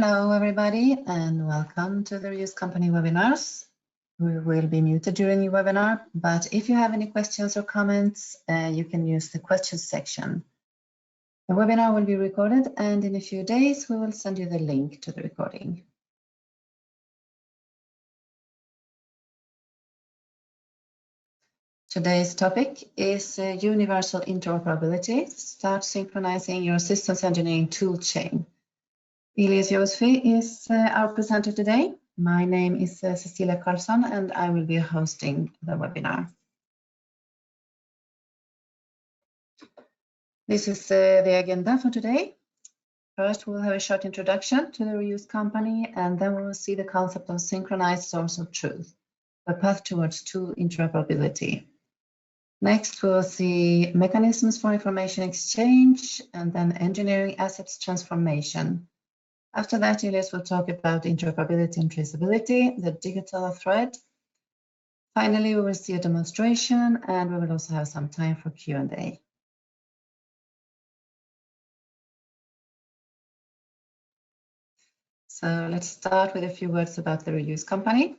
Hello, everybody, and welcome to the Reuse Company webinars. We will be muted during the webinar, but if you have any questions or comments, you can use the questions section. The webinar will be recorded, and in a few days, we will send you the link to the recording. Today's topic is universal interoperability. Start synchronizing your systems engineering tool chain. Elias Josfi is our presenter today. My name is Cecilia Karlsson, and I will be hosting the webinar. This is the agenda for today. First, we'll have a short introduction to the Reuse Company, and then we will see the concept of synchronized source of truth, a path towards tool interoperability. Next, we'll see mechanisms for information exchange, and then engineering assets transformation. After that, Elias will talk about interoperability and traceability, the digital thread. Finally, we will see a demonstration, and we will also have some time for Q&A. So let's start with a few words about the Reuse Company.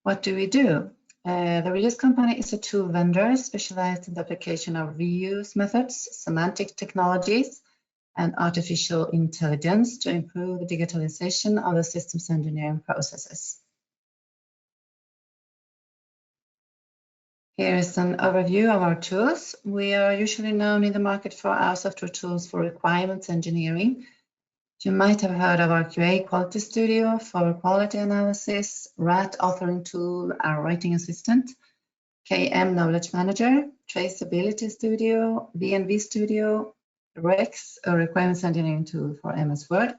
What do we do? The Reuse Company is a tool vendor specialized in the application of reuse methods, semantic technologies, and artificial intelligence to improve the digitalization of the systems engineering processes. Here is an overview of our tools. We are usually known in the market for our software tools for requirements engineering. You might have heard of our QA Quality Studio for quality analysis, RAT authoring tool, our writing assistant, KM Knowledge Manager, Traceability Studio, VNV Studio, Rex, a requirements engineering tool for MS Word,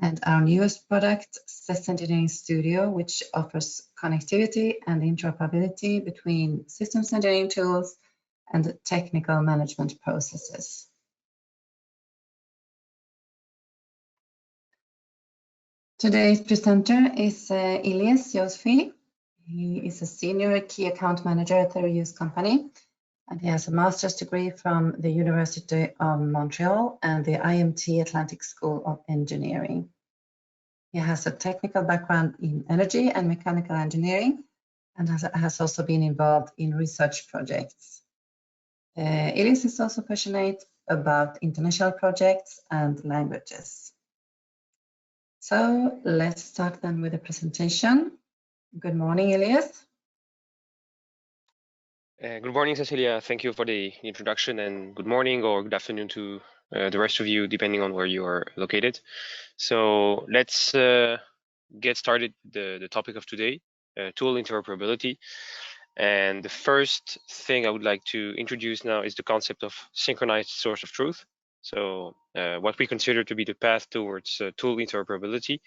and our newest product, System Engineering Studio, which offers connectivity and interoperability between systems engineering tools and technical management processes. Today's presenter is Elias Josfi. He is a senior key account manager at the Reuse Company, and he has a master's degree from the University of Montreal and the IMT Atlantic School of Engineering. He has a technical background in energy and mechanical engineering and has also been involved in research projects. Elias is also passionate about international projects and languages. So let's start then with the presentation. Good morning, Elias. Good morning, Cecilia. Thank you for the introduction, and good morning or good afternoon to the rest of you, depending on where you are located. So let's get started the topic of today, tool interoperability. And the first thing I would like to introduce now is the concept of synchronized source of truth. So what we consider to be the path towards tool interoperability.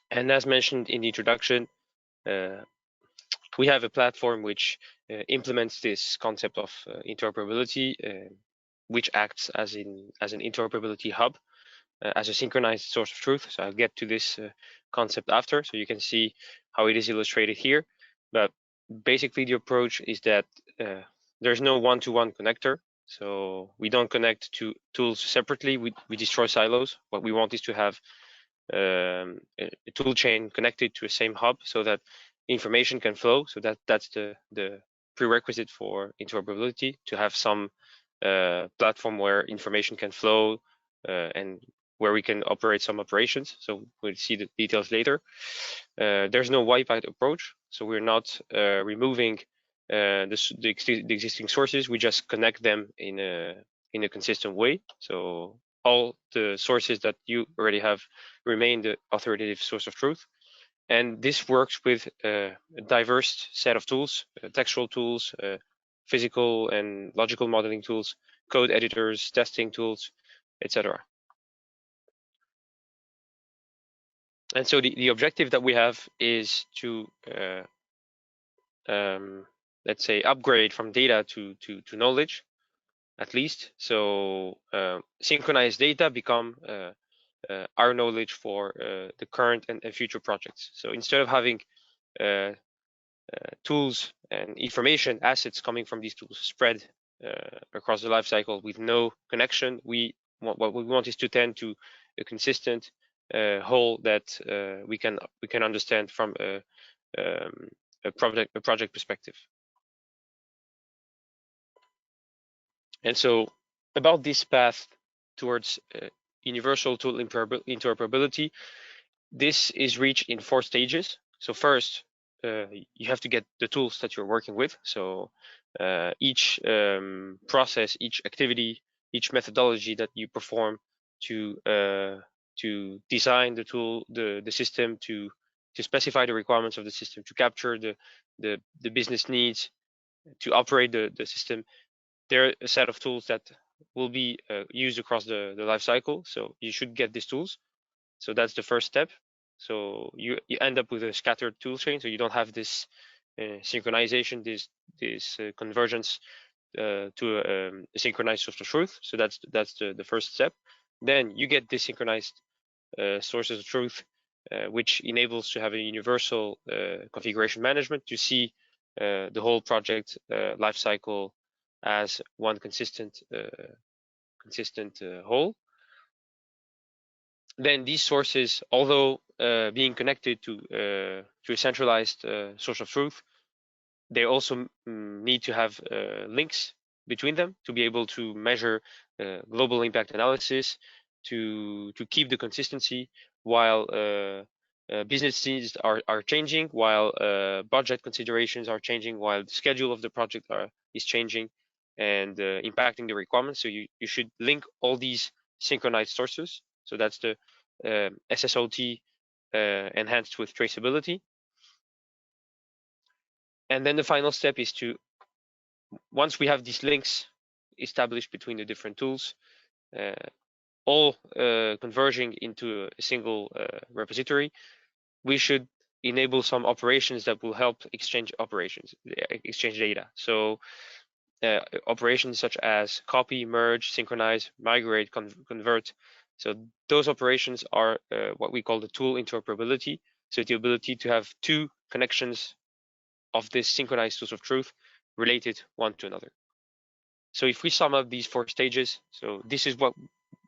And as mentioned in the introduction, we have a platform which implements this concept of interoperability, which acts as an interoperability hub, as a synchronized source of truth. So I'll get to this concept after, so you can see how it is illustrated here. But basically, the approach is that there's no one-to-one connector. So we don't connect to tools separately. We destroy silos. What we want is to have a tool chain connected to a same hub so that information can flow. So that's the prerequisite for interoperability, to have some platform where information can flow and where we can operate some operations. So we'll see the details later. There's no wipe-out approach, so we're not removing the existing sources. We just connect them in a consistent way. So all the sources that you already have remain the authoritative source of truth. And this works with a diverse set of tools, textual tools, physical and logical modeling tools, code editors, testing tools, etc. And so the objective that we have is to, let's say, upgrade from data to knowledge, at least. So synchronized data become our knowledge for the current and future projects. So instead of having tools and information assets coming from these tools spread across the life cycle with no connection, what we want is to tend to a consistent whole that we can understand from a project perspective. And so about this path towards universal tool interoperability, this is reached in 4 stages. So first, you have to get the tools that you're working with. So each process, each activity, each methodology that you perform to design the tool, the system, to specify the requirements of the system, to capture the business needs, to operate the system. There are a set of tools that will be used across the life cycle. So you should get these tools. So that's the first step. So you end up with a scattered tool chain. So you don't have this synchronization, this convergence to a synchronized source of truth. So that's the first step. Then you get desynchronized sources of truth, which enables to have a universal configuration management to see the whole project lifecycle as one consistent whole. Then these sources, although being connected to a centralized source of truth, they also need to have links between them to be able to measure global impact analysis, to keep the consistency while business needs are changing, while budget considerations are changing, while the schedule of the project is changing and impacting the requirements. So you should link all these synchronized sources. So that's the SSOT enhanced with traceability. And then the final step is to, once we have these links established between the different tools, all converging into a single repository, we should enable some operations that will help exchange data. So operations such as copy, merge, synchronize, migrate, convert. So those operations are what we call the tool interoperability. So the ability to have 2 connections of this synchronized source of truth related one to another. So if we sum up these 4 stages, so this is what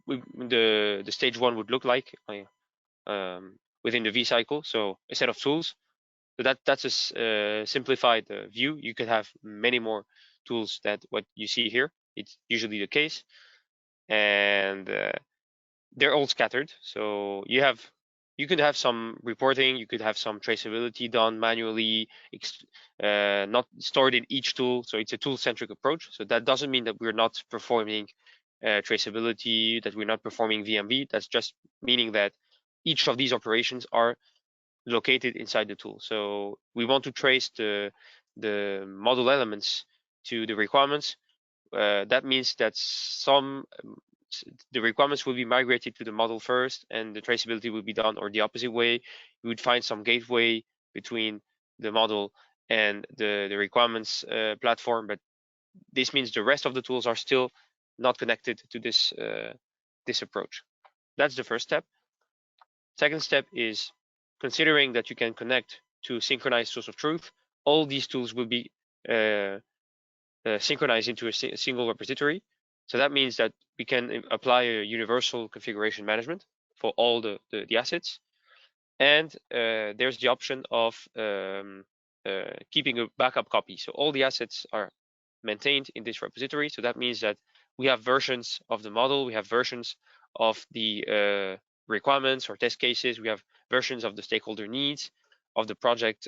the stage 1 would look like within the V cycle. So a set of tools. So that's a simplified view. You could have many more tools that what you see here. It's usually the case, and they're all scattered. So you could have some reporting, you could have some traceability done manually, not stored in each tool. So it's a tool-centric approach. So that doesn't mean that we're not performing traceability, that we're not performing VMV. That's just meaning that each of these operations are located inside the tool. So we want to trace the model elements to the requirements. That means that the requirements will be migrated to the model first, and the traceability will be done, or the opposite way. We would find some gateway between the model and the requirements platform, but this means the rest of the tools are still not connected to this this approach. That's the first step. Second step is considering that you can connect to synchronized source of truth. All these tools will be synchronized into a single repository. So that means that we can apply a universal configuration management for all the assets. And there's the option of keeping a backup copy. So all the assets are maintained in this repository. So that means that we have versions of the model, we have versions of the requirements or test cases, we have versions of the stakeholder needs, of the project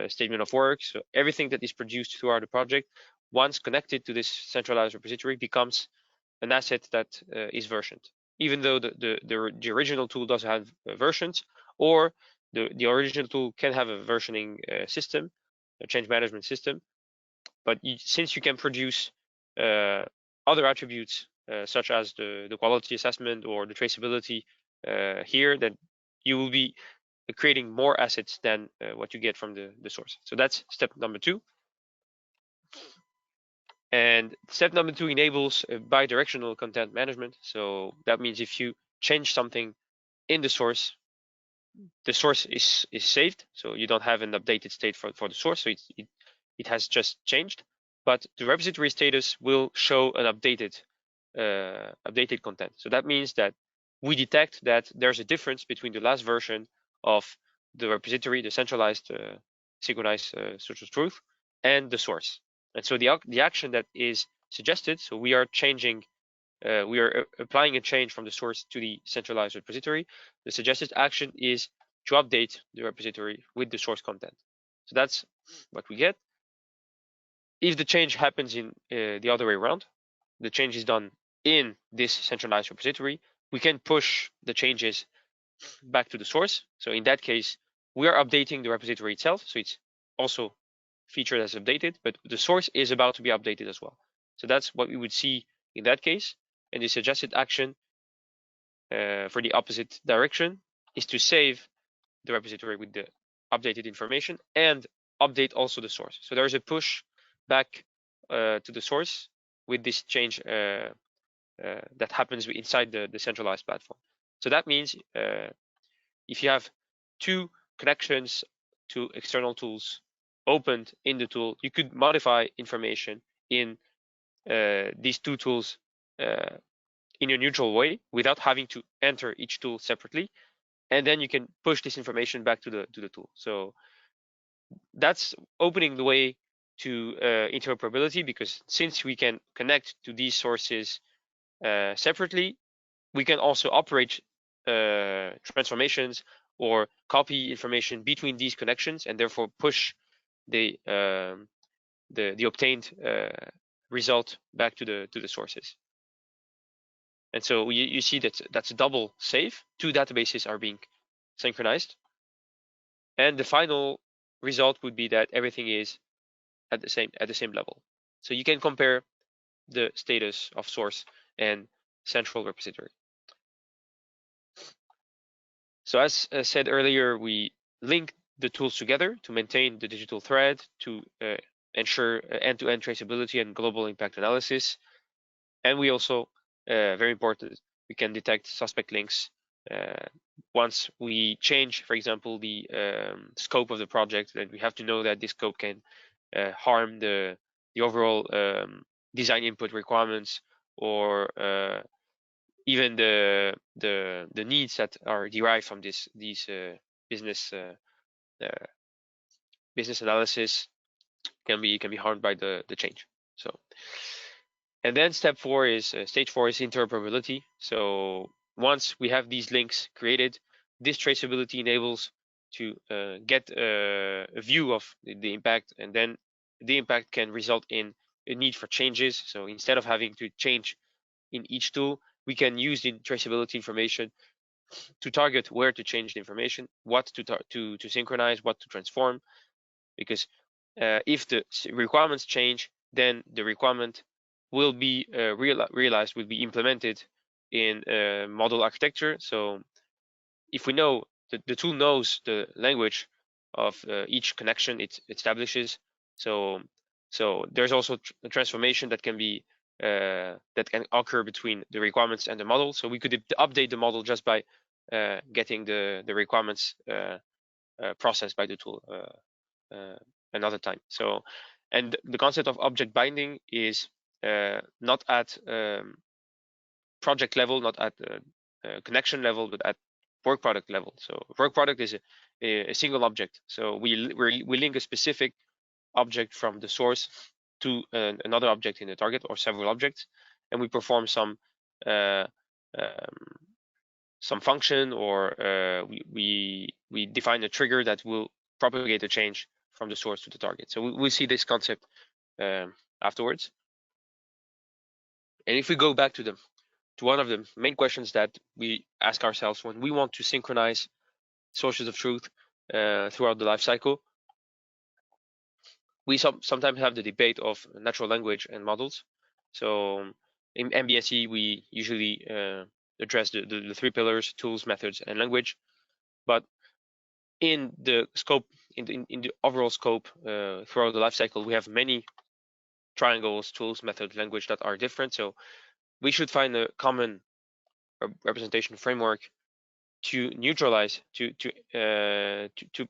statement of work. So everything that is produced throughout the project, once connected to this centralized repository, becomes an asset that is versioned, even though the original tool doesn't have versions, or the original tool can have a versioning system, a change management system. But since you can produce other attributes such as the quality assessment or the traceability here, then you will be creating more assets than what you get from the source. So that's step number 2. And step number 2 enables bidirectional content management. So that means if you change something in the source is saved. So you don't have an updated state for the source. So it has just changed, but the repository status will show an updated content. So that means that we detect that there's a difference between the last version of the repository, the centralized synchronized source of truth, and the source. And so the action that is suggested, so we are changing, we are applying a change from the source to the centralized repository. The suggested action is to update the repository with the source content. So that's what we get. If the change happens in the other way around, the change is done in this centralized repository, we can push the changes back to the source. So in that case, we are updating the repository itself. So it's also featured as updated, but the source is about to be updated as well. So that's what we would see in that case. And the suggested action for the opposite direction is to save the repository with the updated information and update also the source. So there's a push back to the source with this change that happens inside the centralized platform. So that means if you have two connections to external tools opened in the tool, you could modify information in these two tools in a neutral way without having to enter each tool separately, and then you can push this information back to the tool. So that's opening the way to interoperability, because since we can connect to these sources separately, we can also operate transformations or copy information between these connections, and therefore push the obtained result back to the sources. And so you see that that's a double save. Two databases are being synchronized, and the final result would be that everything is at the same level. So you can compare the status of source and central repository. So as said earlier, we link the tools together to maintain the digital thread, to ensure end-to-end traceability and global impact analysis. And we also, very important, we can detect suspect links. Once we change, for example, the scope of the project, then we have to know that this scope can harm the overall design input requirements, or even the needs that are derived from these business analysis can be harmed by the change. So, and then step 4 is stage 4 is interoperability. So once we have these links created, this traceability enables to get a view of the impact, and then the impact can result in a need for changes. So instead of having to change in each tool, we can use the traceability information to target where to change the information, what to synchronize, what to transform. Because if the requirements change, then the requirement will be realized, will be implemented in model architecture. So if we know the tool knows the language of each connection it establishes, so there's also a transformation that can be that can occur between the requirements and the model. So we could update the model just by getting the requirements processed by the tool another time. So, and the concept of object binding is not at project level, not at connection level, but at work product level. So work product is a single object. So we link a specific object from the source to another object in the target, or several objects, and we perform some function, or we define a trigger that will propagate a change from the source to the target. So we'll see this concept afterwards. And if we go back to one of the main questions that we ask ourselves when we want to synchronize sources of truth throughout the life cycle, we sometimes have the debate of natural language and models. So in MBSE, we usually address the 3 pillars: tools, methods, and language. But in the scope, in the overall scope throughout the life cycle, we have many triangles, tools, method, language that are different. So we should find a common representation framework to neutralize, to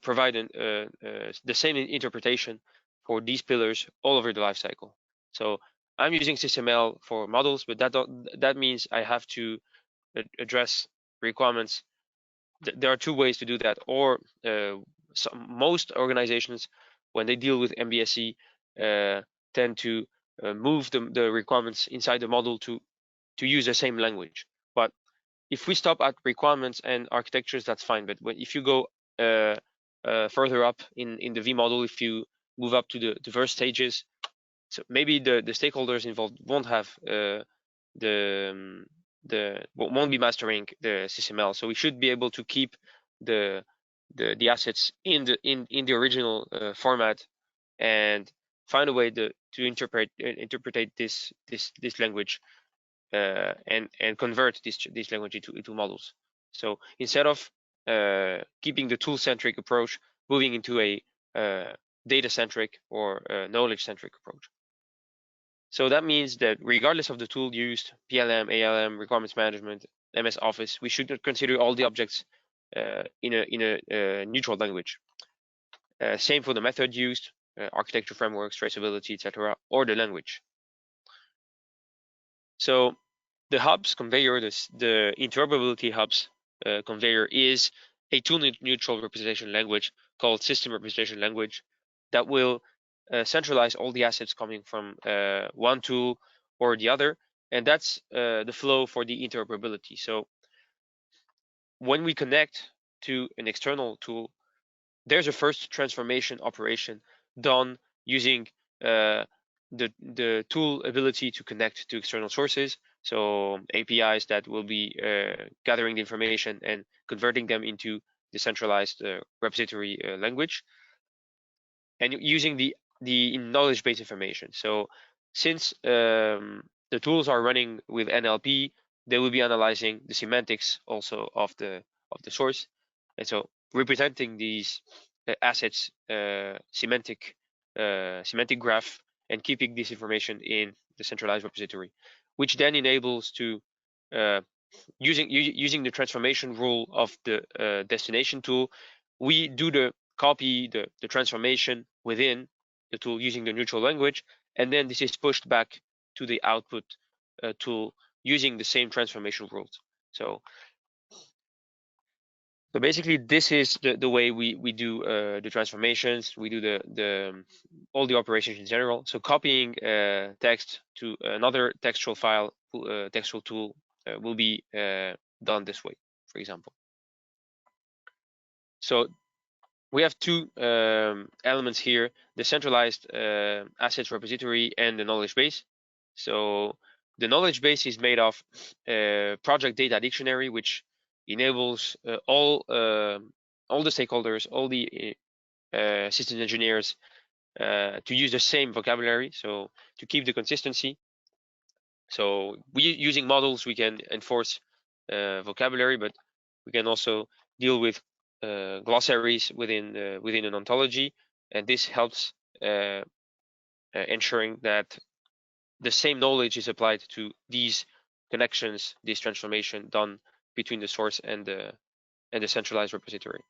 provide the same interpretation for these pillars all over the life cycle. So I'm using SysML for models, but that means I have to address requirements, there are two ways to do that. Or most organizations, when they deal with MBSE, tend to move the requirements inside the model to use the same language. But if we stop at requirements and architectures, that's fine. But if you go further up in the V model, if you move up to the diverse stages, so maybe the stakeholders involved won't have won't be mastering the SysML. So we should be able to keep the assets in the original format and find a way to interpret this language and convert this language into models. So instead of keeping the tool-centric approach, moving into a data-centric or knowledge-centric approach. So that means that regardless of the tool used, PLM, ALM, requirements management, MS Office, we should consider all the objects in a neutral language. Same for the method used, architecture frameworks, traceability, etc., or the language. So the hubs conveyor, the interoperability hubs conveyor is a tool-neutral representation language called system representation language that will centralize all the assets coming from one tool or the other, and that's the flow for the interoperability. So when we connect to an external tool, there's a first transformation operation done using the tool ability to connect to external sources, so APIs that will be gathering the information and converting them into decentralized repository language, and using the knowledge-based information. So since the tools are running with NLP, they will be analyzing the semantics also of the source, and so representing these assets semantic graph and keeping this information in the centralized repository, which then enables to using the transformation rule of the destination tool, we do the copy the transformation within the tool using the neutral language, and then this is pushed back to the output tool using the same transformation rules. So basically, this is the way we do the transformations. We do the all the operations in general. So copying text to another textual file, textual tool will be done this way, for example. So we have two elements here: the centralized assets repository and the knowledge base. So the knowledge base is made of project data dictionary, which enables all the stakeholders, all the systems engineers to use the same vocabulary, so to keep the consistency. So using models, we can enforce vocabulary, but we can also deal with glossaries within an ontology, and this helps ensuring that the same knowledge is applied to these connections, this transformation done between the source and the centralized repository.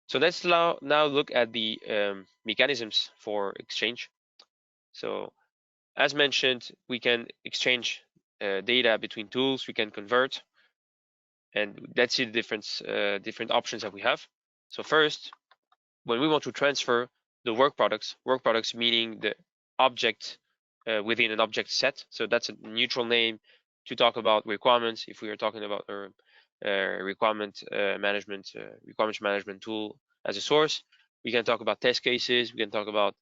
So let's now look at the mechanisms for exchange. So as mentioned, we can exchange data between tools, we can convert, and let's see the different options that we have. So first, when we want to transfer the work products meaning the object within an object set. So that's a neutral name to talk about requirements. If we are talking about requirements management tool as a source, we can talk about test cases. We can talk about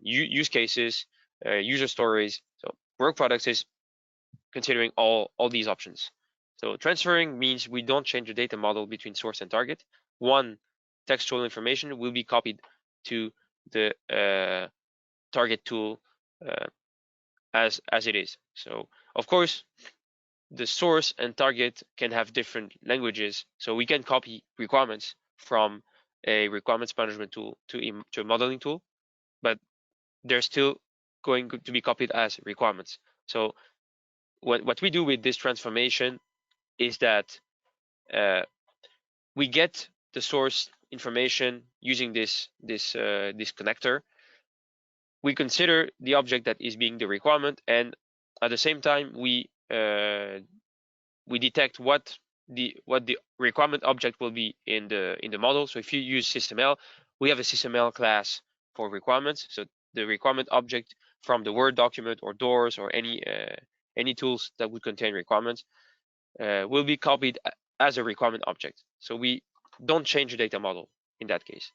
use cases, user stories. So work products is considering all these options. So transferring means we don't change the data model between source and target. One textual information will be copied to the target tool as it is. So of course, the source and target can have different languages. So we can copy requirements from a requirements management tool to a modeling tool, but they're still going to be copied as requirements. So what we do with this transformation is that we get the source information using this connector. We consider the object that is being the requirement, and at the same time we detect what what the requirement object will be in the model. So if you use SysML, we have a SysML class for requirements. So the requirement object from the Word document or doors or any tools that would contain requirements will be copied as a requirement object. So we don't change the data model in that case.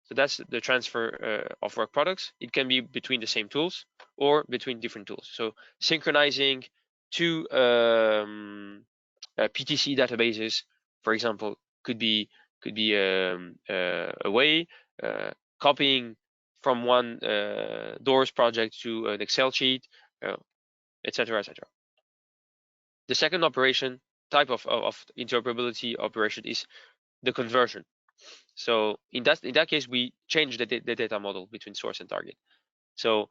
So that's the transfer of work products. It can be between the same tools or between different tools. So synchronizing two PTC databases, for example, could be a way. Copying from one doors project to an Excel sheet, etc., etc. The second operation type of interoperability operation is the conversion. So in that case, we change the data model between source and target. So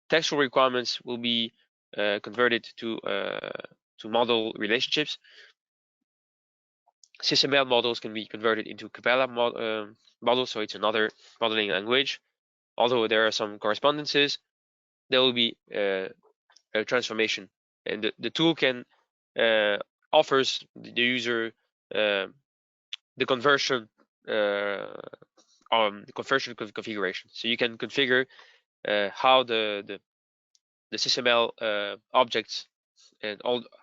textual requirements will be converted to model relationships. SysML models can be converted into Capella models, so it's another modeling language. Although there are some correspondences, there will be a transformation, and the tool can offers the user the conversion configuration. So you can configure how the SysML objects and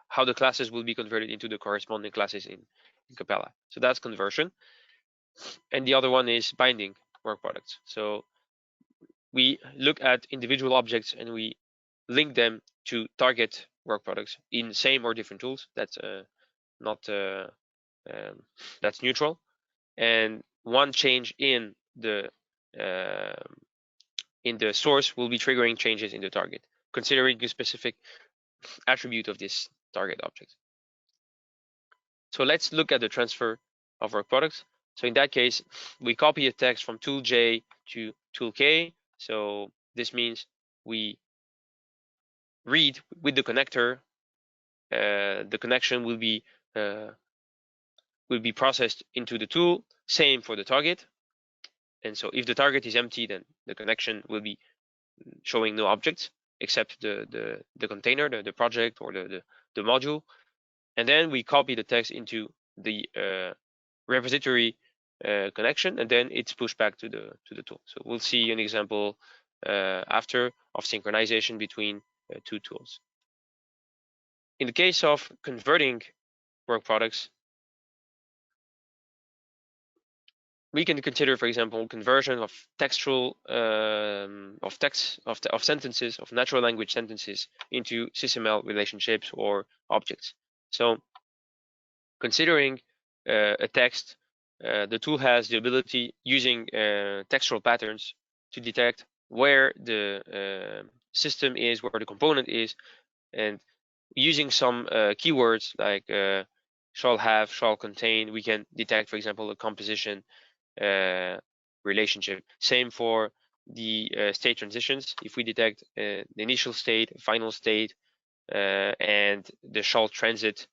how the classes will be converted into the corresponding classes in Capella. So that's conversion. And the other one is binding work products. So we look at individual objects and we link them to target work products in same or different tools. That's that's neutral. And one change in the source will be triggering changes in the target, considering a specific attribute of this target object. So let's look at the transfer of work products. So in that case, we copy a text from tool J to tool K. So this means we read with the connector. The connection will be processed into the tool. Same for the target. And so if the target is empty, then the connection will be showing no objects except the container, the project, or the module. And then we copy the text into the repository connection, and then it's pushed back to the tool. So we'll see an example after of synchronization between two tools. In the case of converting work products, we can consider, for example, conversion of textual of sentences, of natural language sentences into SysML relationships or objects. So considering a text, the tool has the ability, using textual patterns, to detect where the system is, where the component is, and using some keywords like shall have, shall contain, we can detect, for example, a composition relationship. Same for the state transitions. If we detect the initial state, final state, and the shall transit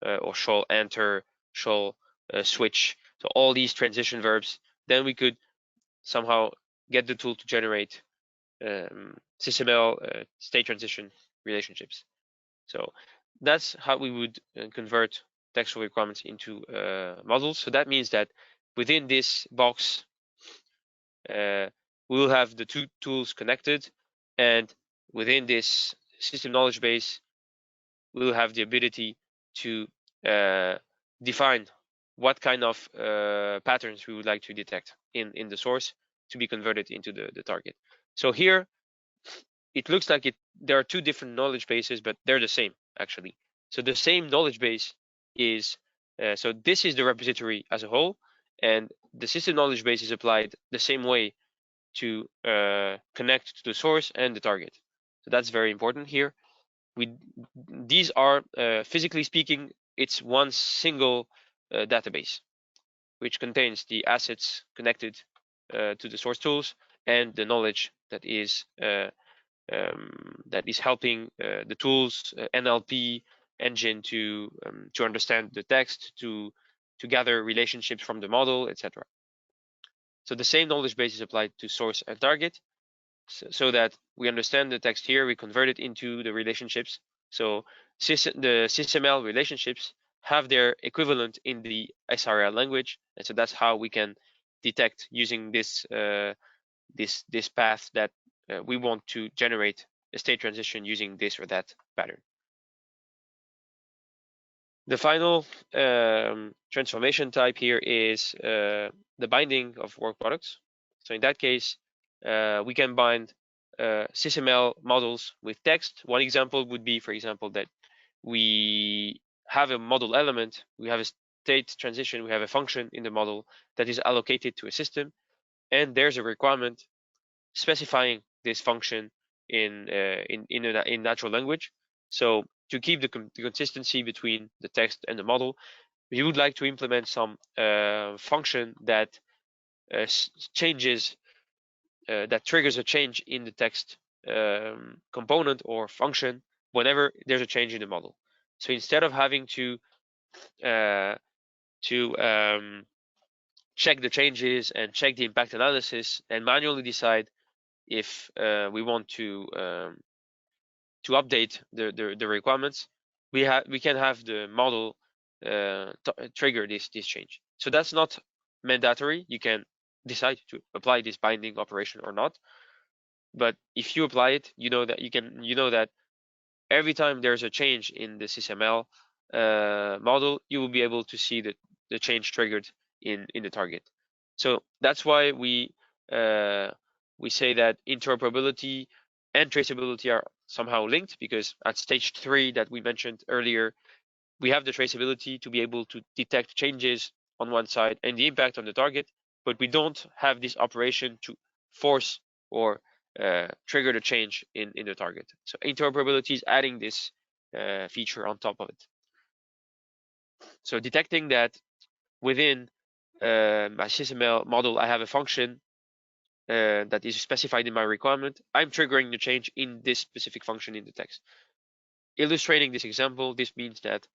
or shall enter, shall switch, so all these transition verbs, then we could somehow get the tool to generate SysML state transition relationships. So that's how we would convert textual requirements into models. So that means that within this box, we will have the two tools connected, and within this system knowledge base, we will have the ability to define what kind of patterns we would like to detect in the source to be converted into the target. So here, it looks like there are two different knowledge bases, but they're the same actually. So the same knowledge base is, so this is the repository as a whole, and the system knowledge base is applied the same way to connect to the source and the target. So that's very important here. These are, physically speaking, it's one single database, which contains the assets connected to the source tools and the knowledge that is helping the tools NLP engine to understand the text, to gather relationships from the model, etc. So the same knowledge base is applied to source and target, so that we understand the text here, we convert it into the relationships. So the SysML relationships have their equivalent in the SRL language, and so that's how we can detect using this this path that we want to generate a state transition using this or that pattern. The final transformation type here is the binding of work products. So in that case, we can bind SysML models with text. One example would be, for example, that we have a model element, we have a state transition, we have a function in the model that is allocated to a system, and there's a requirement specifying this function in natural language. So to keep the consistency between the text and the model, we would like to implement some function that changes, that triggers a change in the text component or function whenever there's a change in the model. So instead of having to check the changes and check the impact analysis and manually decide if we want to update the requirements, we can have the model trigger this change. So that's not mandatory. You can decide to apply this binding operation or not. But if you apply it, you know that every time there's a change in the SysML model, you will be able to see the change triggered in the target. So that's why we say that interoperability and traceability are somehow linked, because at stage 3 that we mentioned earlier, we have the traceability to be able to detect changes on one side and the impact on the target, but we don't have this operation to force or trigger the change in the target. So interoperability is adding this feature on top of it. So detecting that within my SysML model, I have a function that is specified in my requirement, I'm triggering the change in this specific function in the text. Illustrating this example, this means that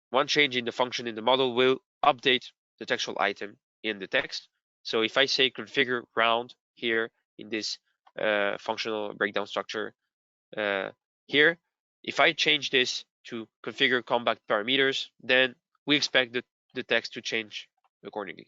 one change in the function in the model will update the textual item in the text. So if I say configure round here in this functional breakdown structure here, if I change this to configure compact parameters, then we expect the text to change accordingly.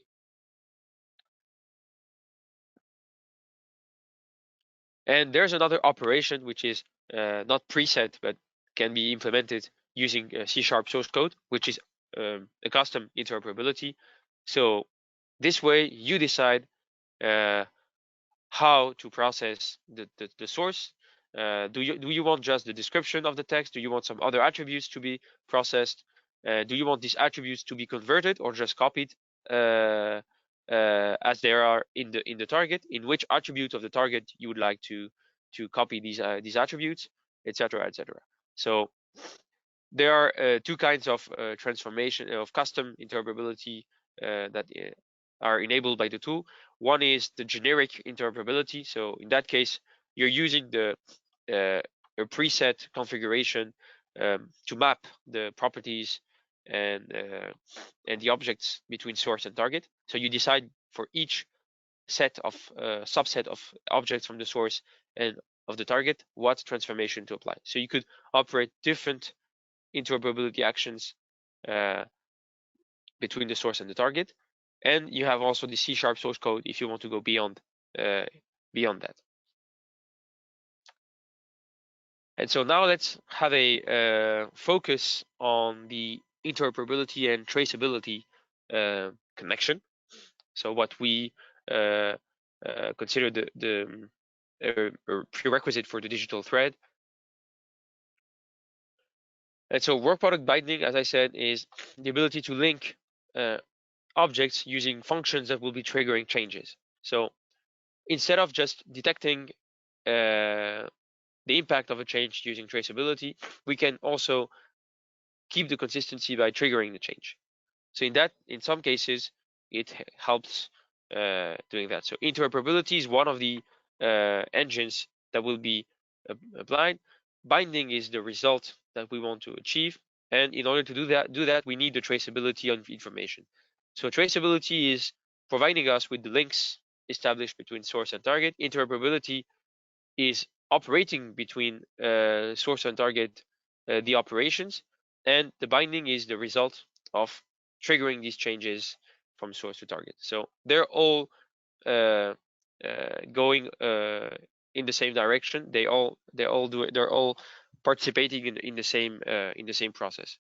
And there's another operation which is not preset, but can be implemented using C# source code, which is a custom interoperability. So this way you decide how to process the source. Do you want just the description of the text? Do you want some other attributes to be processed? Do you want these attributes to be converted or just copied as they are in the target? In which attribute of the target you would like to copy these attributes, etc., etc. So there are two kinds of transformation of custom interoperability that are enabled by the tool. One is the generic interoperability. So in that case, you're using the a preset configuration to map the properties and the objects between source and target. So you decide for each set of subset of objects from the source and of the target what transformation to apply. So you could operate different interoperability actions between the source and the target, and you have also the C# source code if you want to go beyond that. And so now let's have a focus on the interoperability and traceability connection. So what we consider the prerequisite for the digital thread. And so work product binding, as I said, is the ability to link objects using functions that will be triggering changes. So instead of just detecting the impact of a change using traceability, we can also keep the consistency by triggering the change. So in some cases, it helps doing that. So interoperability is one of the engines that will be applied. Binding is the result that we want to achieve, and in order to do that, we need the traceability of information. So traceability is providing us with the links established between source and target. Interoperability is operating between source and target the operations, and the binding is the result of triggering these changes from source to target. So they're all going in the same direction. They're all participating in the same process.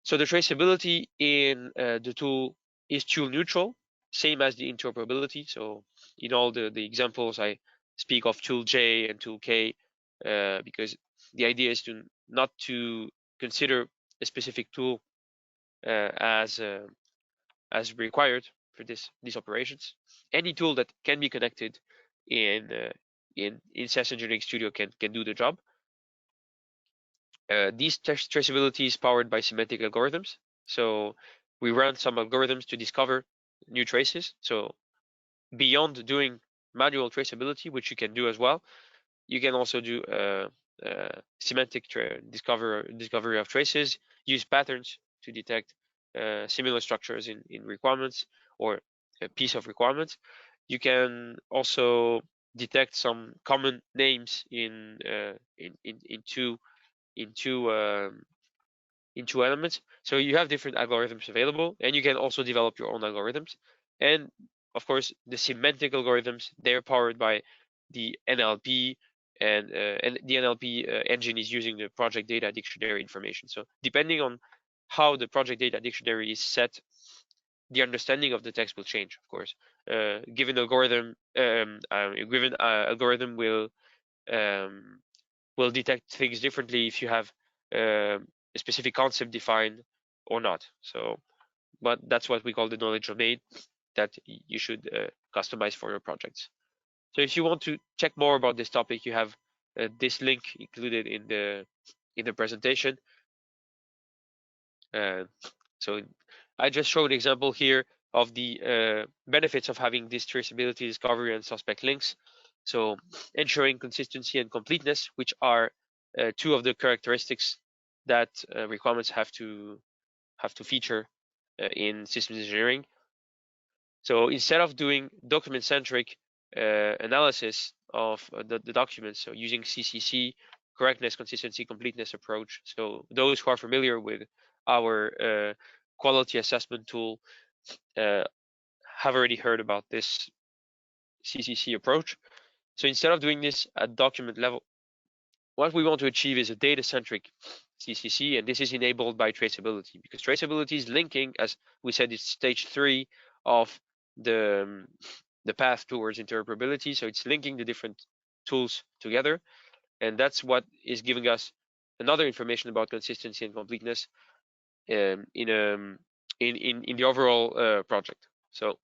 So the traceability in the tool is tool neutral, same as the interoperability. So in all the examples, I speak of tool J and tool K because the idea is not to consider a specific tool as required for these operations. Any tool that can be connected in SAS Engineering Studio can do the job. These traceability is powered by semantic algorithms. So we run some algorithms to discover new traces. So beyond doing manual traceability, which you can do as well, you can also do semantic discovery of traces, use patterns to detect similar structures in requirements or a piece of requirements. You can also detect some common names in two elements. So you have different algorithms available, and you can also develop your own algorithms. And of course, the semantic algorithms, they're powered by the NLP, and the NLP engine is using the project data dictionary information. So depending on how the project data dictionary is set, the understanding of the text will change, of course. Given algorithm will detect things differently if you have a specific concept defined or not. So, but that's what we call the knowledge domain that you should customize for your projects. So if you want to check more about this topic, you have this link included in the presentation. So I just showed an example here of the benefits of having this traceability, discovery, and suspect links. So ensuring consistency and completeness, which are two of the characteristics that requirements have to feature in systems engineering. So instead of doing document-centric analysis of the documents, so using CCC, correctness, consistency, completeness approach. So those who are familiar with our quality assessment tool have already heard about this CCC approach. So instead of doing this at document level, what we want to achieve is a data-centric CCC, and this is enabled by traceability, because traceability is linking, as we said, it's stage 3 of the path towards interoperability. So it's linking the different tools together, and that's what is giving us another information about consistency and completeness in the overall project. So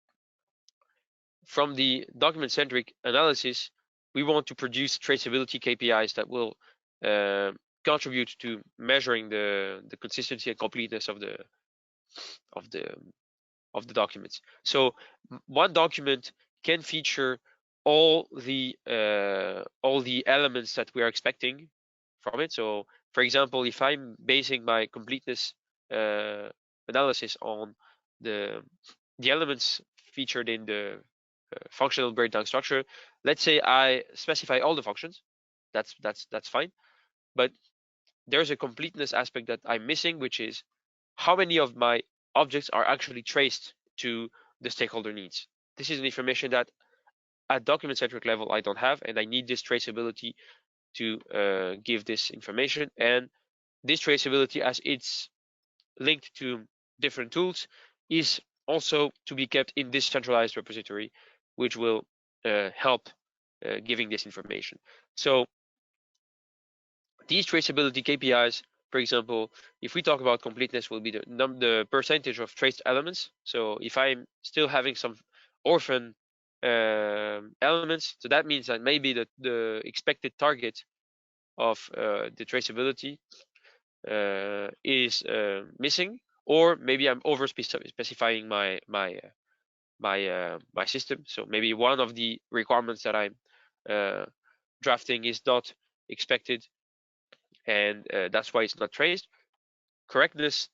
from the document-centric analysis, we want to produce traceability KPIs that will contribute to measuring the consistency and completeness of the documents. So one document can feature all the elements that we are expecting from it. So for example, if I'm basing my completeness analysis on the elements featured in the functional breakdown structure, let's say I specify all the functions, that's fine, but there's a completeness aspect that I'm missing, which is how many of my objects are actually traced to the stakeholder needs. This is an information that at document-centric level I don't have, and I need this traceability to give this information. And this traceability, as it's linked to different tools, is also to be kept in this centralized repository, which will help giving this information. So these traceability KPIs, for example, if we talk about completeness, will be the percentage of traced elements. So if I'm still having some orphan elements, so that means that maybe the expected target of the traceability is missing, or maybe I'm over specifying my system. So maybe one of the requirements that I'm drafting is not expected, and that's why it's not traced. Correctness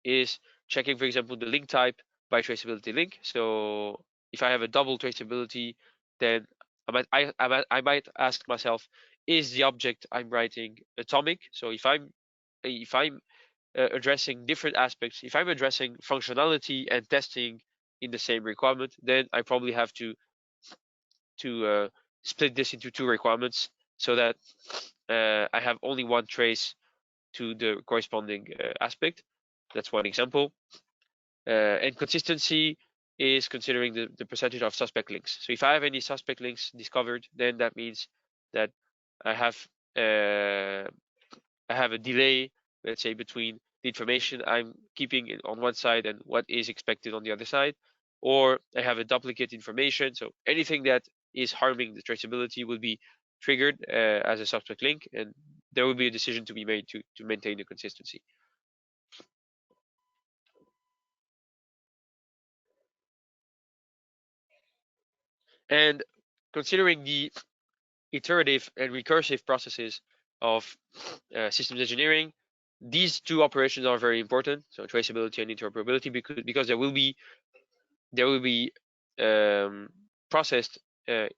is checking, for example, the link type by traceability link. So if I have a double traceability, then I might ask myself, is the object I'm writing atomic? So if I'm addressing different aspects, if I'm addressing functionality and testing in the same requirement, then I probably have to split this into two requirements so that I have only one trace to the corresponding aspect. That's one example. And consistency is considering the percentage of suspect links. So if I have any suspect links discovered, then that means that I have a delay, let's say, between the information I'm keeping on one side and what is expected on the other side, or I have a duplicate information. So anything that is harming the traceability will be triggered as a suspect link, and there will be a decision to be made to maintain the consistency. And considering the iterative and recursive processes of systems engineering, these two operations are very important. So traceability and interoperability, because there will be processed in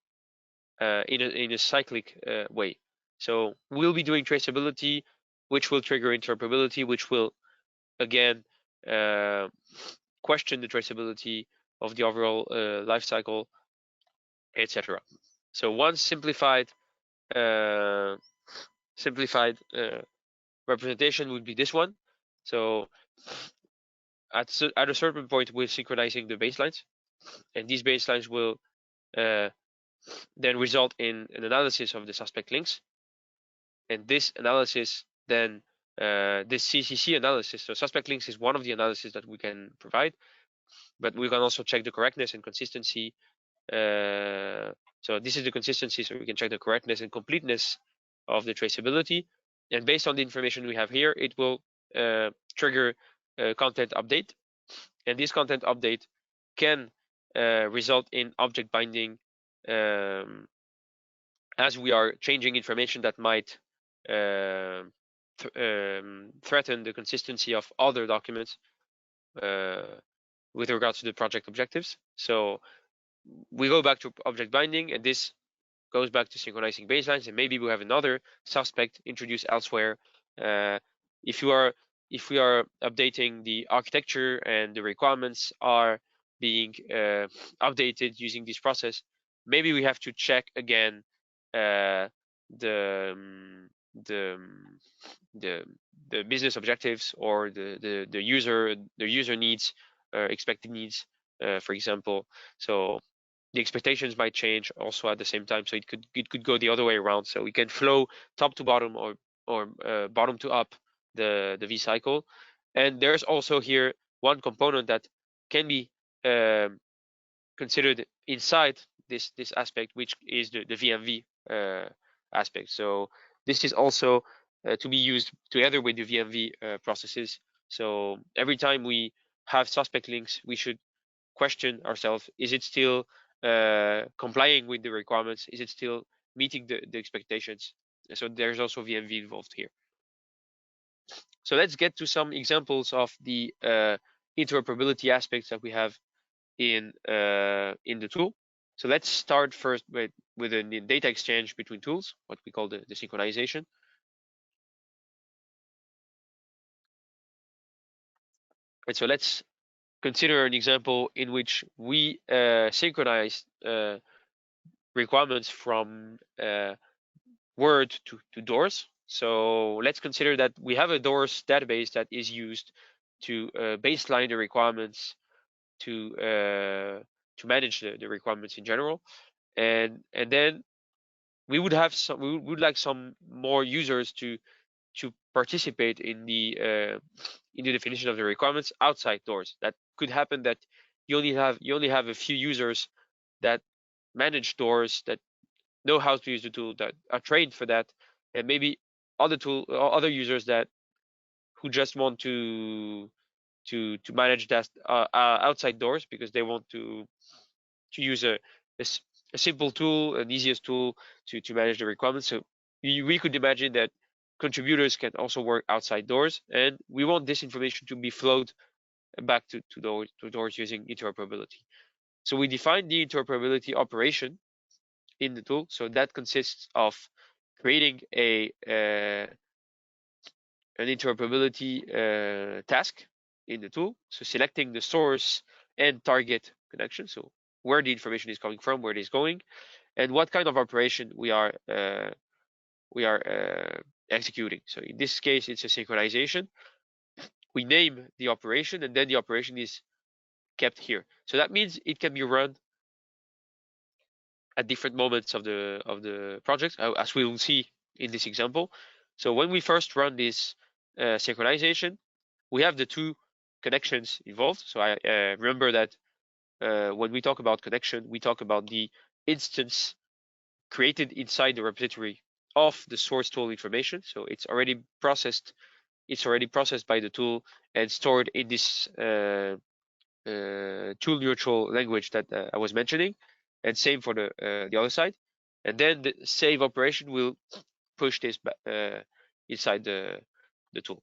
a cyclic way. So we'll be doing traceability, which will trigger interoperability, which will again question the traceability of the overall life cycle, etc. So one simplified representation would be this one. So at a certain point, we're synchronizing the baselines, and these baselines will then result in an analysis of the suspect links. And this analysis then, this CCC analysis, so suspect links is one of the analysis that we can provide, but we can also check the correctness and consistency. So this is the consistency, so we can check the correctness and completeness of the traceability. And based on the information we have here, it will trigger a content update. And this content update can result in object binding as we are changing information that might threaten the consistency of other documents with regards to the project objectives. So we go back to object binding, and this goes back to synchronizing baselines, and maybe we have another suspect introduced elsewhere. If we are updating the architecture and the requirements are being updated using this process, maybe we have to check again the business objectives or the user needs, expected needs, for example. So the expectations might change also at the same time. So it could go the other way around. So we can flow top to bottom or bottom to up the V cycle. And there's also here one component that can be considered inside this aspect, which is the VMV aspect. So this is also to be used together with the VMV processes. So every time we have suspect links, we should question ourselves: is it still complying with the requirements? Is it still meeting the expectations? So there's also VMV involved here. So let's get to some examples of the interoperability aspects that we have in the tool. So let's start first with a data exchange between tools, what we call the synchronization. And so let's consider an example in which we synchronize requirements from Word to doors. So let's consider that we have a doors database that is used to baseline the requirements, to manage the requirements in general, and then we would like some more users to participate in the definition of the requirements outside doors. That could happen that you only have a few users that manage doors, that know how to use the tool, that are trained for that, and maybe other users who just want to manage that outside doors because they want to use a simple tool, an easiest tool to manage the requirements. So we could imagine that contributors can also work outside doors, and we want this information to be flowed back to doors using interoperability. So we define the interoperability operation in the tool. So that consists of creating a an interoperability task in the tool. So selecting the source and target connection. So where the information is coming from, where it is going, and what kind of operation we are executing. So in this case, it's a synchronization. We name the operation, and then the operation is kept here. So that means it can be run at different moments of the project, as we will see in this example. So when we first run this synchronization, we have the two connections involved. So I remember that when we talk about connection, we talk about the instance created inside the repository of the source tool information. So it's already processed. It's already processed by the tool and stored in this tool neutral language that I was mentioning, and same for the other side. And then the save operation will push this inside the tool,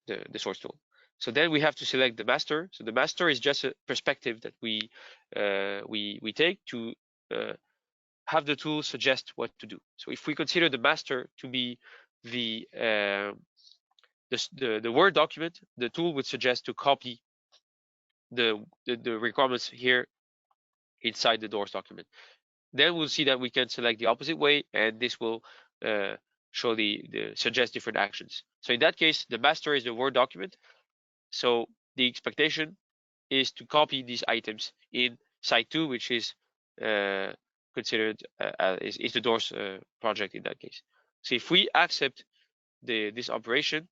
the source tool. So then we have to select the master. So the master is just a perspective that we take to have the tool suggest what to do. So if we consider the master to be the Word document, the tool would suggest to copy the requirements here inside the doors document. Then we'll see that we can select the opposite way, and this will show the suggest different actions. So in that case, the master is the Word document. So the expectation is to copy these items in site 2, which is considered is the doors project in that case. So if we accept this operation,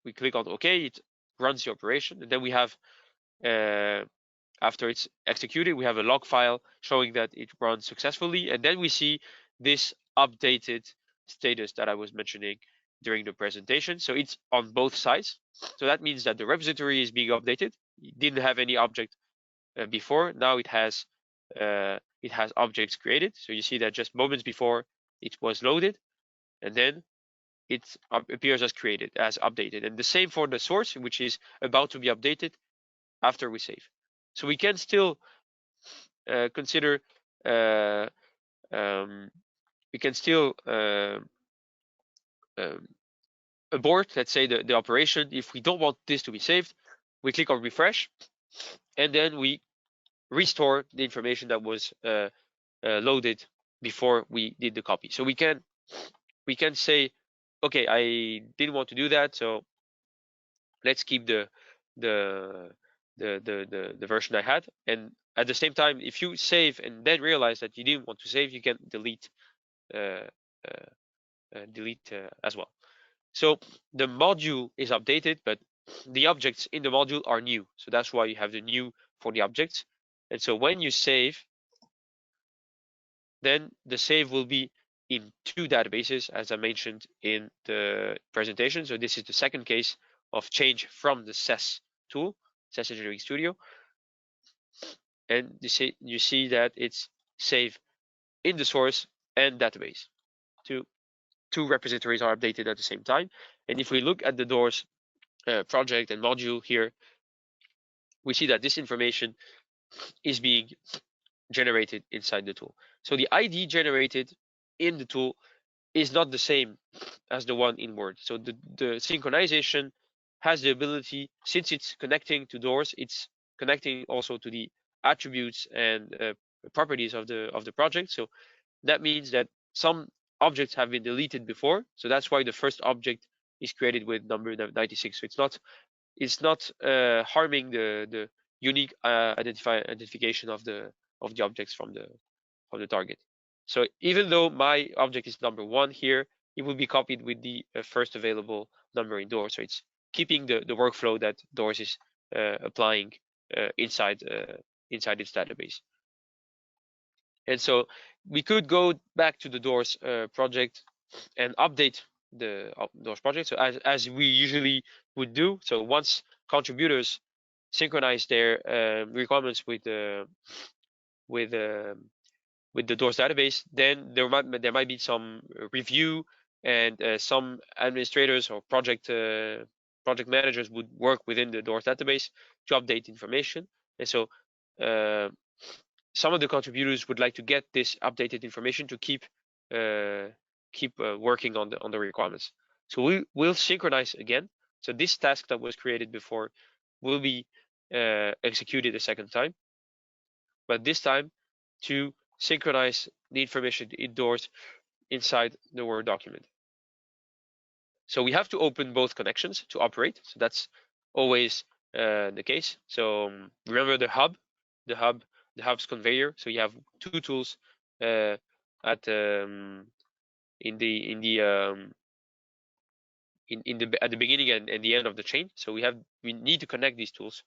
we click on OK, it runs the operation, and then we have after it's executed, we have a log file showing that it runs successfully, and then we see this updated status that I was mentioning during the presentation. So it's on both sides. So that means that the repository is being updated. It didn't have any object before. Now it has objects created. So you see that just moments before it was loaded, and then it appears as created, as updated. And the same for the source, which is about to be updated after we save. So we can still consider we can still abort, let's say, the operation. If we don't want this to be saved, we click on refresh, and then we restore the information that was loaded before we did the copy. So we can say, okay, I didn't want to do that, so let's keep the version I had. And at the same time, if you save and then realize that you didn't want to save, you can delete as well. So the module is updated, but the objects in the module are new. So that's why you have the new for the objects. And so when you save, then the save will be in two databases, as I mentioned in the presentation. So this is the second case of change from the SES tool, SES Engineering Studio. And you see that it's saved in the source and database. Two repositories are updated at the same time. And if we look at the doors project and module here, we see that this information is being generated inside the tool. So the ID generated in the tool is not the same as the one in Word. So the synchronization has the ability, since it's connecting to doors, it's connecting also to the attributes and properties of the project. So that means that some objects have been deleted before. So that's why the first object is created with number 96. So it's not harming the unique identification of the objects from the target. So even though my object is number 1 here, it will be copied with the first available number in doors. So it's keeping the workflow that doors is applying inside its database. And so we could go back to the doors project and update the doors project. So as we usually would do. So once contributors synchronize their requirements with the doors database, then there might be some review, and some administrators or project managers would work within the doors database to update information. And so some of the contributors would like to get this updated information to keep working on the requirements. So we'll synchronize again. So this task that was created before will be executed a second time, but this time to synchronize the information indoors inside the Word document. So we have to open both connections to operate. So that's always the case. So remember the hub's conveyor. So you have two tools at the beginning and the end of the chain. So we need to connect these tools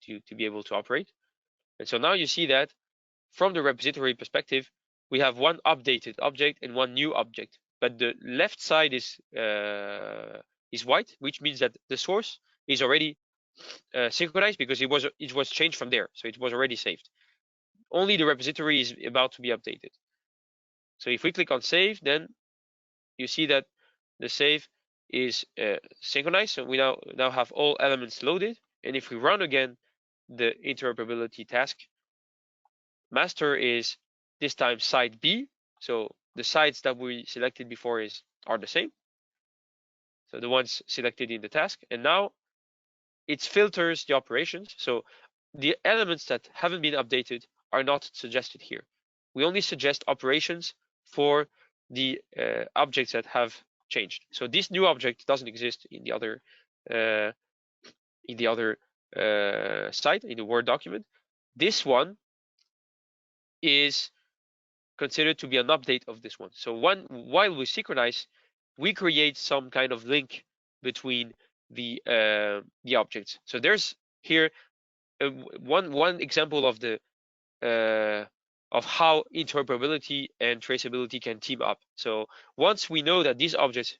to be able to operate. And so now you see that from the repository perspective, we have one updated object and one new object, but the left side is white, which means that the source is already synchronized because it was changed from there, so it was already saved. Only the repository is about to be updated. So if we click on save, then you see that the save is synchronized. So we now have all elements loaded. And if we run again the interoperability task, master is this time side B. So the sides that we selected before are the same. So the ones selected in the task. And now it filters the operations. So the elements that haven't been updated are not suggested here. We only suggest operations for the objects that have changed. So this new object doesn't exist in the other site, in the Word document. This one is considered to be an update of this one. So while we synchronize, we create some kind of link between the objects. So there's here one example of the of how interoperability and traceability can team up. So once we know that these objects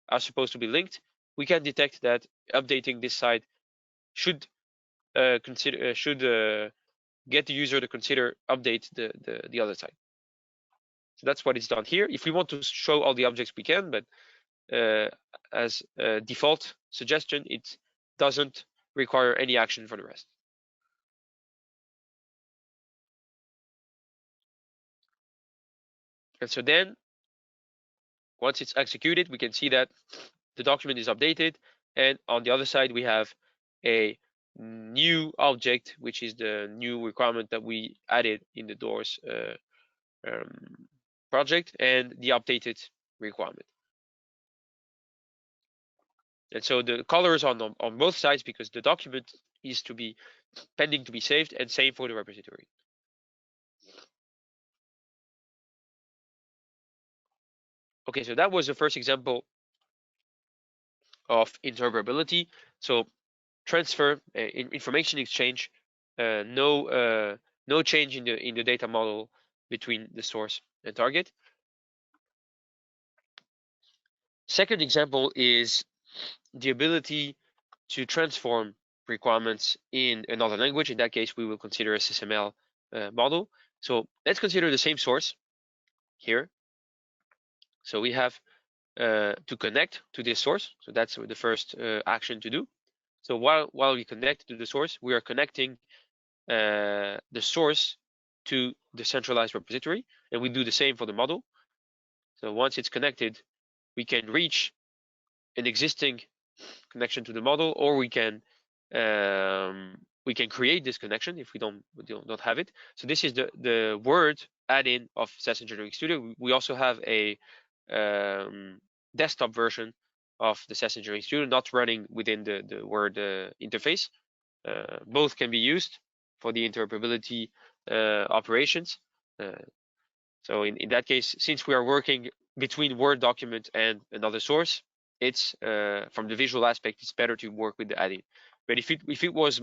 are supposed to be linked, we can detect that updating this side should get the user to consider update the other side. So that's what is done here. If we want to show all the objects, we can, but as a default suggestion, it doesn't require any action for the rest. And so then, once it's executed, we can see that the document is updated. And on the other side, we have a new object, which is the new requirement that we added in the doors project, and the updated requirement. And so the colors on both sides, because the document is to be pending to be saved, and same for the repository. Okay, so that was the first example of interoperability. So transfer, information exchange, no change in the data model between the source and target. Second example is the ability to transform requirements in another language. In that case, we will consider a SysML model. So let's consider the same source here. So we have to connect to this source. So that's the first action to do. So while we connect to the source, we are connecting the source to the centralized repository, and we do the same for the model. So once it's connected, we can reach an existing connection to the model, or we can create this connection if we don't have it. So this is the Word add-in of SAS Engineering Studio. We also have a desktop version of the SAS Engineering Studio, not running within the Word interface. Both can be used for the interoperability operations. So in that case, since we are working between Word document and another source, it's from the visual aspect, it's better to work with the add-in. But if it was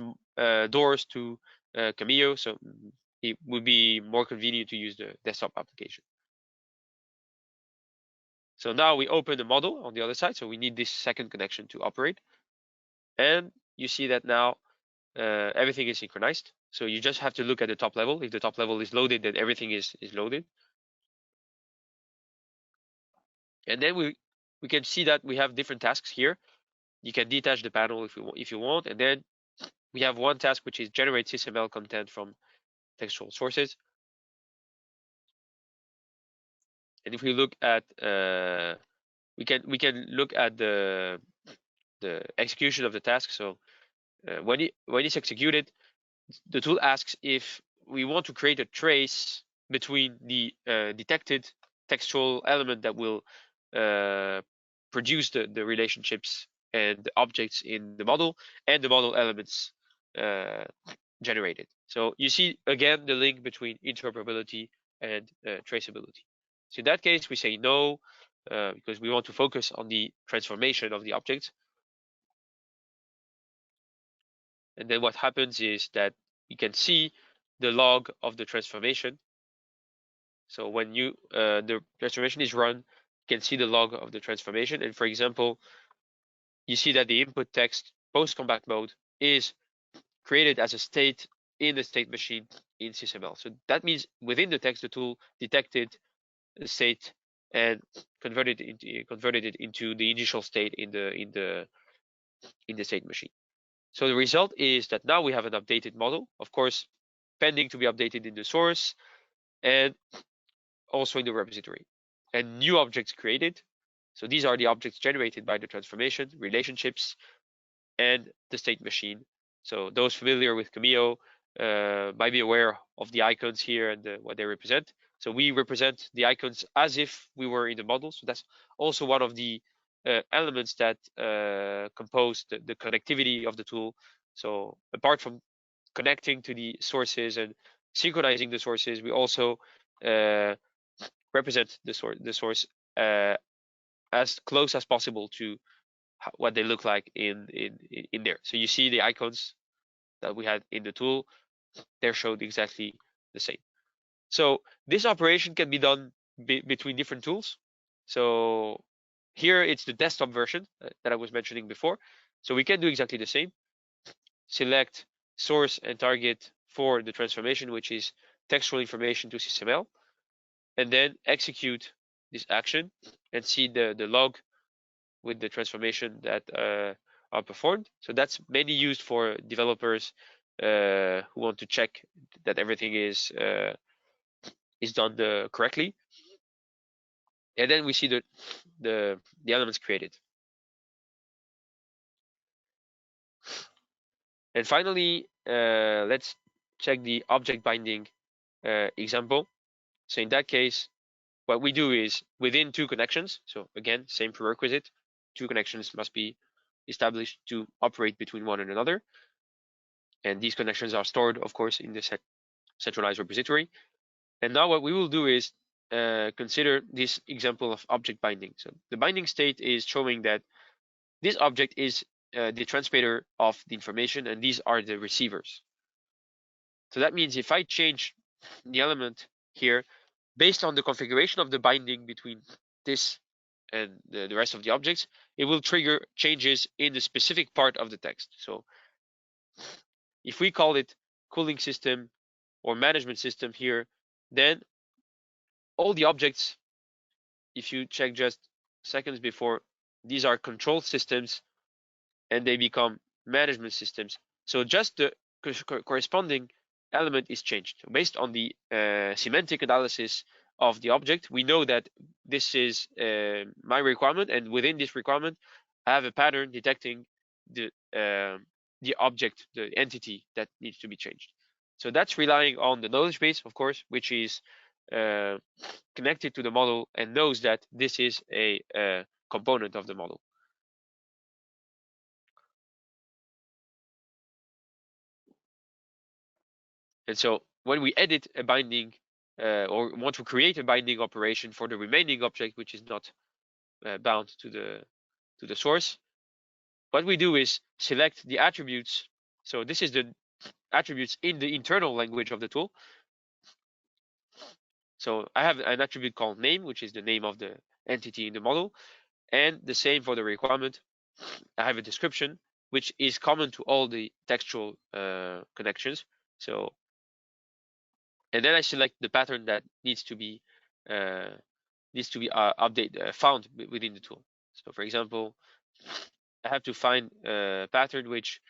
doors to Cameo, so it would be more convenient to use the desktop application. So now we open the model on the other side. So we need this second connection to operate. And you see that now everything is synchronized. So you just have to look at the top level. If the top level is loaded, then everything is loaded. And then we can see that we have different tasks here. You can detach the panel if you want. And then we have one task, which is generate SysML content from textual sources. And if we look at, we can look at the the execution of the task. So when it's executed, the tool asks if we want to create a trace between the detected textual element that will produce the relationships and the objects in the model and the model elements generated. So you see again the link between interoperability and traceability. So in that case, we say no, because we want to focus on the transformation of the object. And then what happens is that you can see the log of the transformation. So when the transformation is run, you can see the log of the transformation. And for example, you see that the input text post-combat mode is created as a state in the state machine in SysML. So that means within the text, the tool detected the state and converted it into the initial state in the state machine. So the result is that now we have an updated model, of course, pending to be updated in the source and also in the repository, and new objects created. So these are the objects generated by the transformation, relationships, and the state machine. So those familiar with Cameo might be aware of the icons here and what they represent. So we represent the icons as if we were in the model. So that's also one of the elements that compose the connectivity of the tool. So apart from connecting to the sources and synchronizing the sources, we also represent the source as close as possible to what they look like in there. So you see the icons that we had in the tool, they're showed exactly the same. So this operation can be done between different tools. So here it's the desktop version that I was mentioning before. So we can do exactly the same. Select source and target for the transformation, which is textual information to SysML, and then execute this action and see the log with the transformation that are performed. So that's mainly used for developers who want to check that everything is done correctly. And then we see the elements created. And finally, let's check the object binding example. So in that case, what we do is within two connections. So again, same prerequisite. Two connections must be established to operate between one and another. And these connections are stored, of course, in the centralized repository. And now what we will do is consider this example of object binding. So the binding state is showing that this object is the transmitter of the information, and these are the receivers. So that means if I change the element here, based on the configuration of the binding between this and the rest of the objects, it will trigger changes in the specific part of the text. So if we call it cooling system or management system here, then all the objects, if you check just seconds before, these are control systems and they become management systems. So just the corresponding element is changed. Based on the semantic analysis of the object, we know that this is my requirement, and within this requirement, I have a pattern detecting the object, the entity that needs to be changed. So that's relying on the knowledge base, of course, which is connected to the model and knows that this is a component of the model. And so when we edit a binding or want to create a binding operation for the remaining object, which is not bound to the source, what we do is select the attributes. So this is the attributes in the internal language of the tool. So I have an attribute called name, which is the name of the entity in the model. And the same for the requirement. I have a description, which is common to all the textual connections. So, and then I select the pattern that needs to be found within the tool. So for example, I have to find a pattern which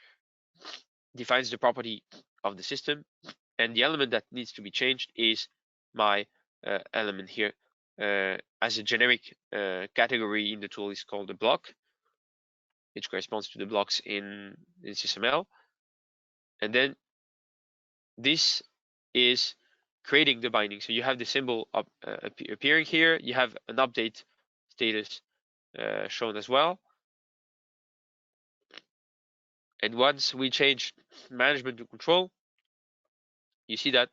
defines the property of the system, and the element that needs to be changed is my element here. As a generic category in the tool is called a block. which corresponds to the blocks in XML. And then this is creating the binding. So you have the symbol appearing here. You have an update status shown as well. And once we change management to control, you see that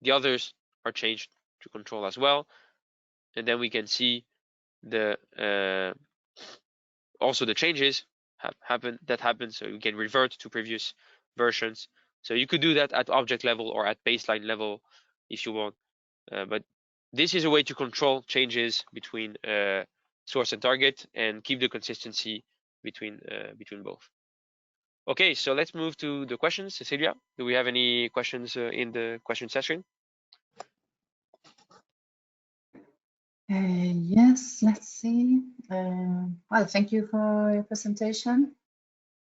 the others are changed to control as well. And then we can see the also the changes happen, so you can revert to previous versions. So you could do that at object level or at baseline level if you want. But this is a way to control changes between source and target and keep the consistency between both. Okay, so let's move to the questions. Cecilia, do we have any questions in the question session? Yes, let's see. Well, thank you for your presentation.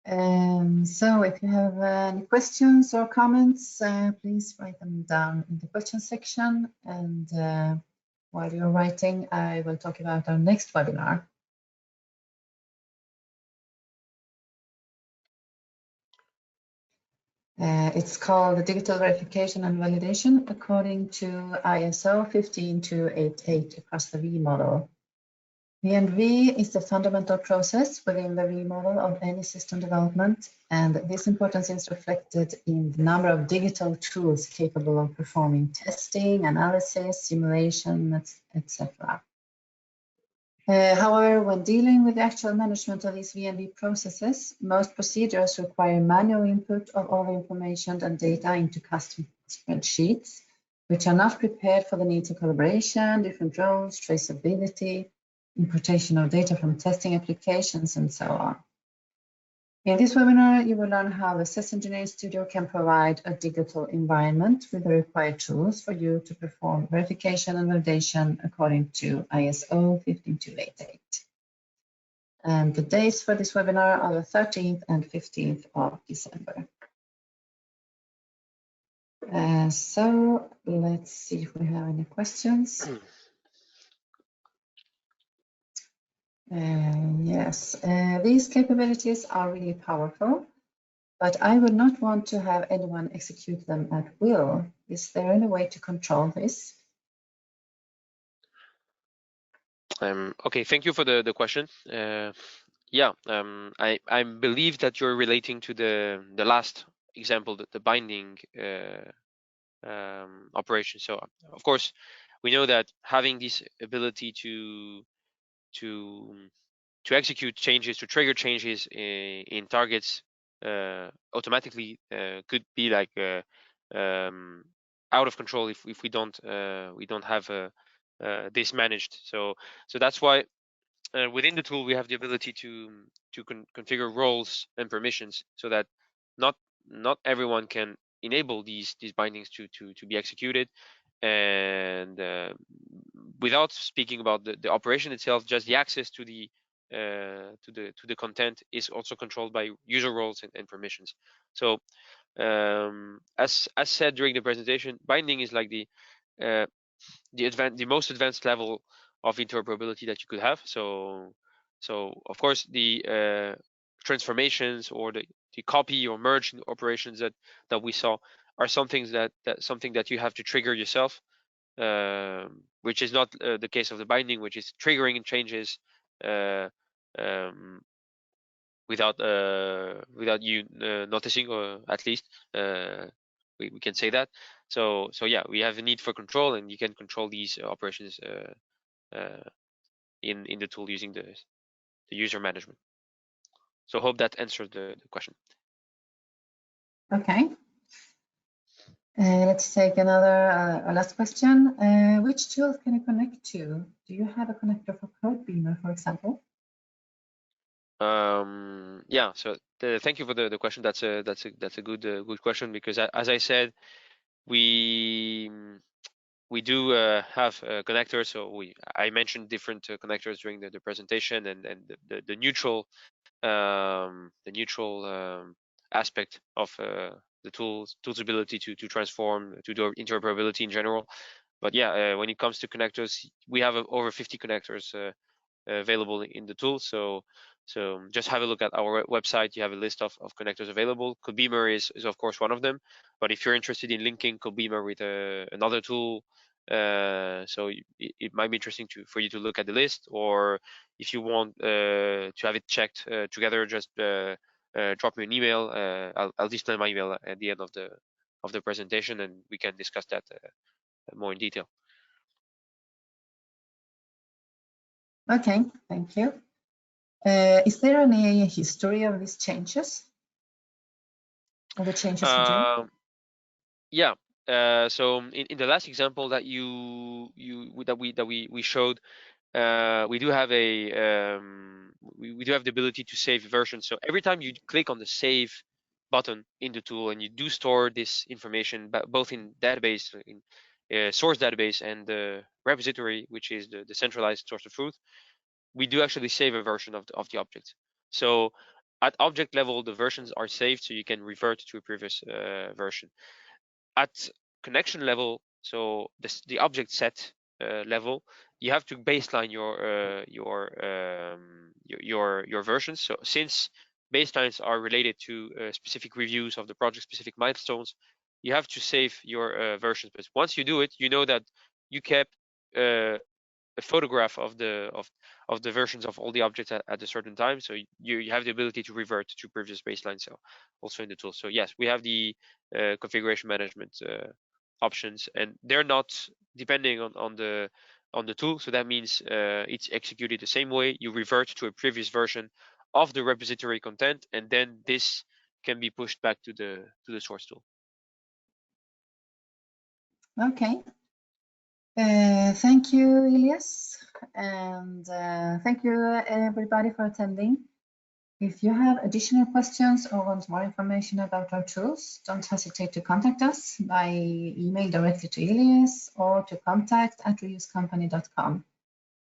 So if you have any questions or comments, please write them down in the question section. And while you're writing, I will talk about our next webinar. It's called the Digital Verification and Validation according to ISO 15288 across the V model. V&V is the fundamental process within the V model of any system development, and this importance is reflected in the number of digital tools capable of performing testing, analysis, simulation, etc. However, when dealing with the actual management of these V&V processes, most procedures require manual input of all the information and data into custom spreadsheets, which are not prepared for the needs of collaboration, different roles, traceability, importation of data from testing applications, and so on. In this webinar, you will learn how the SES Engineering Studio can provide a digital environment with the required tools for you to perform verification and validation according to ISO 15288. And the dates for this webinar are the 13th and 15th of December. So let's see if we have any questions. Yes, these capabilities are really powerful, but I would not want to have anyone execute them at will. Is there any way to control this? Okay, thank you for the question. Yeah, I believe that you're relating to the last example, the binding operation. So of course, we know that having this ability to execute changes, to trigger changes in targets automatically could be like out of control if we don't have this managed. So that's why within the tool we have the ability to configure roles and permissions so that not everyone can enable these bindings to be executed. And without speaking about the operation itself, just the access to the content is also controlled by user roles and permissions. So as said during the presentation, binding is like the most advanced level of interoperability that you could have. So of course the transformations or the copy or merge operations that we saw are something that you have to trigger yourself, which is not the case of the binding, which is triggering changes without you noticing, or at least we can say that. So yeah, we have a need for control, and you can control these operations in the tool using the user management. So hope that answered the question. Okay. Let's take another last question. Which tools can you connect to? Do you have a connector for CodeBeamer, for example? Yeah. So thank you for the question. That's a good question, because as I said, we do have connectors. So I mentioned different connectors during the presentation, and the neutral aspect of the tool's ability to transform, to do interoperability in general. But yeah, when it comes to connectors, we have over 50 connectors available in the tool. So just have a look at our website. You have a list of connectors available. Codebeamer is of course one of them. But if you're interested in linking Codebeamer with another tool, so it might be interesting for you to look at the list, or if you want to have it checked together, just drop me an email. I'll display my email at the end of the presentation, and we can discuss that more in detail. Okay, thank you. Is there any history of these changes? Or the changes you do? Yeah. So in the last example that we showed, we do have we do have the ability to save versions. So every time you click on the save button in the tool and you do store this information, both in database, in source database, and the repository, which is the centralized source of truth, we do actually save a version of the object. So at object level, the versions are saved, so you can revert to a previous version. At connection level, so the object set level, you have to baseline your versions. So since baselines are related to specific reviews of the project, specific milestones, you have to save your versions. But once you do it, you know that you kept a photograph of the versions of all the objects at a certain time, so you have the ability to revert to previous baseline. So also in the tool. So yes, we have the configuration management options, and they're not depending on the tool. So that means it's executed the same way. You revert to a previous version of the repository content, and then this can be pushed back to the source tool. Okay. Thank you, Elias, and thank you everybody for attending. If you have additional questions or want more information about our tools, don't hesitate to contact us by email directly to Elias or to contact@reusecompany.com.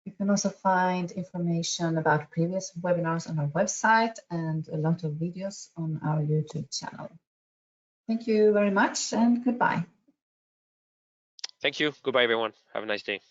You can also find information about previous webinars on our website and a lot of videos on our YouTube channel. Thank you very much and goodbye. Thank you. Goodbye, everyone. Have a nice day.